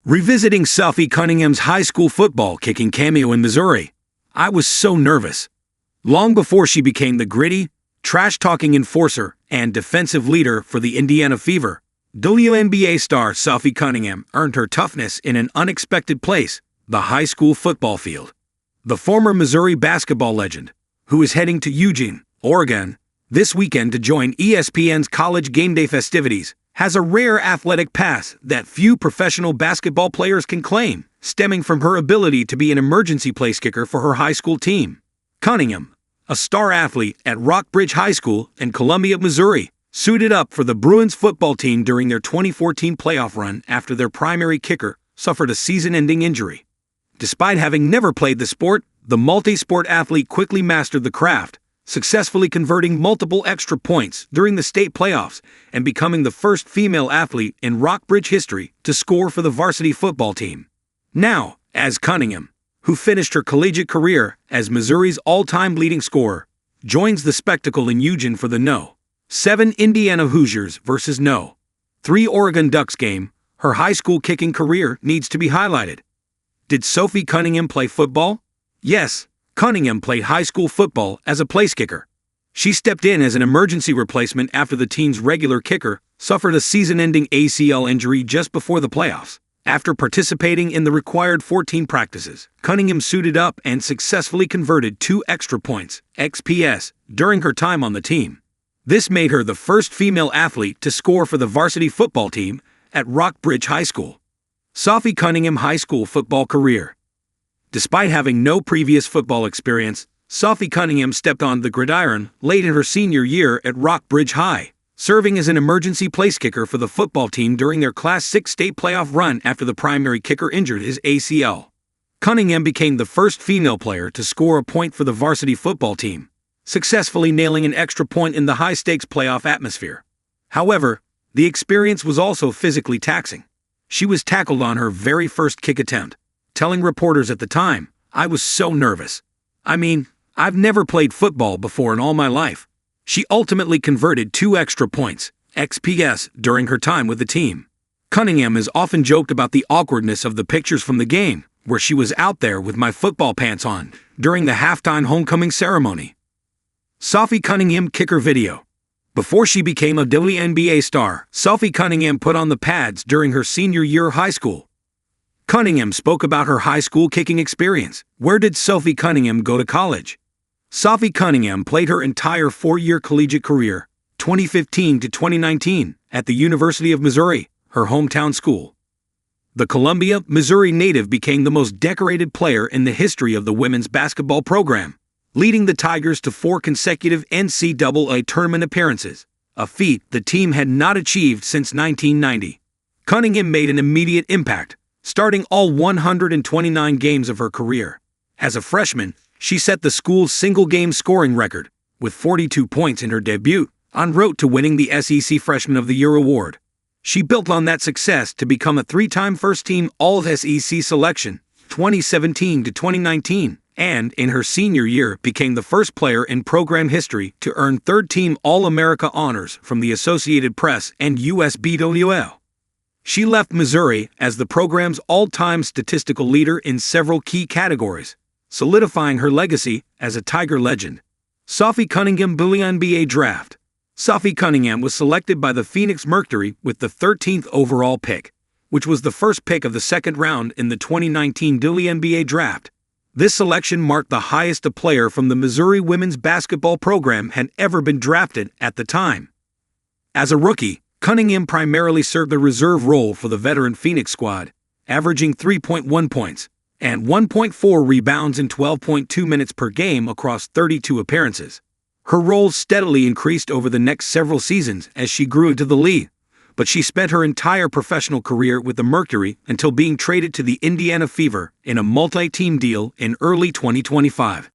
Revisiting Sophie Cunningham's high school football kicking cameo in Missouri, I was so nervous. Long before she became the gritty, trash-talking enforcer and defensive leader for the Indiana Fever, WNBA star Sophie Cunningham earned her toughness in an unexpected place, the high school football field. The former Missouri basketball legend, who is heading to Eugene, Oregon, this weekend to join ESPN's college GameDay festivities, has a rare athletic pass that few professional basketball players can claim, stemming from her ability to be an emergency place kicker for her high school team. Cunningham, a star athlete at Rockbridge High School in Columbia, Missouri, suited up for the Bruins football team during their 2014 playoff run after their primary kicker suffered a season-ending injury. Despite having never played the sport, the multi-sport athlete quickly mastered the craft, successfully converting multiple extra points during the state playoffs and becoming the first female athlete in Rockbridge history to score for the varsity football team. Now, as Cunningham, who finished her collegiate career as Missouri's all-time leading scorer, joins the spectacle in Eugene for the No. 7 Indiana Hoosiers versus No. 3 Oregon Ducks game, her high school kicking career needs to be highlighted. Did Sophie Cunningham play football? Yes. Cunningham played high school football as a place kicker. She stepped in as an emergency replacement after the team's regular kicker suffered a season-ending ACL injury just before the playoffs. After participating in the required 14 practices, Cunningham suited up and successfully converted 2 extra points, XPS, during her time on the team. This made her the first female athlete to score for the varsity football team at Rockbridge High School. Sophie Cunningham high school football career. Despite having no previous football experience, Sophie Cunningham stepped on the gridiron late in her senior year at Rockbridge High, serving as an emergency place kicker for the football team during their Class 6 state playoff run after the primary kicker injured his ACL. Cunningham became the first female player to score a point for the varsity football team, successfully nailing an extra point in the high-stakes playoff atmosphere. However, the experience was also physically taxing. She was tackled on her very first kick attempt, telling reporters at the time, "I was so nervous. I've never played football before in all my life." She ultimately converted 2 extra points, XPS, during her time with the team. Cunningham has often joked about the awkwardness of the pictures from the game, where she was out there with my football pants on, during the halftime homecoming ceremony. Sophie Cunningham kicker video. Before she became a WNBA star, Sophie Cunningham put on the pads during her senior year of high school. Cunningham spoke about her high school kicking experience. Where did Sophie Cunningham go to college? Sophie Cunningham played her entire 4-year collegiate career, 2015 to 2019, at the University of Missouri, her hometown school. The Columbia, Missouri native became the most decorated player in the history of the women's basketball program, leading the Tigers to 4 consecutive NCAA tournament appearances, a feat the team had not achieved since 1990. Cunningham made an immediate impact, starting all 129 games of her career. As a freshman, she set the school's single-game scoring record, with 42 points in her debut, en route to winning the SEC Freshman of the Year award. She built on that success to become a 3-time first-team All-SEC selection, 2017 to 2019, and in her senior year became the first player in program history to earn 3rd-team All-America honors from the Associated Press and USBWL. She left Missouri as the program's all-time statistical leader in several key categories, solidifying her legacy as a Tiger legend. Sophie Cunningham WNBA draft. Sophie Cunningham was selected by the Phoenix Mercury with the 13th overall pick, which was the first pick of the second round in the 2019 WNBA draft. This selection marked the highest a player from the Missouri women's basketball program had ever been drafted at the time. As a rookie, Cunningham primarily served the reserve role for the veteran Phoenix squad, averaging 3.1 points and 1.4 rebounds in 12.2 minutes per game across 32 appearances. Her role steadily increased over the next several seasons as she grew into the league, but she spent her entire professional career with the Mercury until being traded to the Indiana Fever in a multi-team deal in early 2025.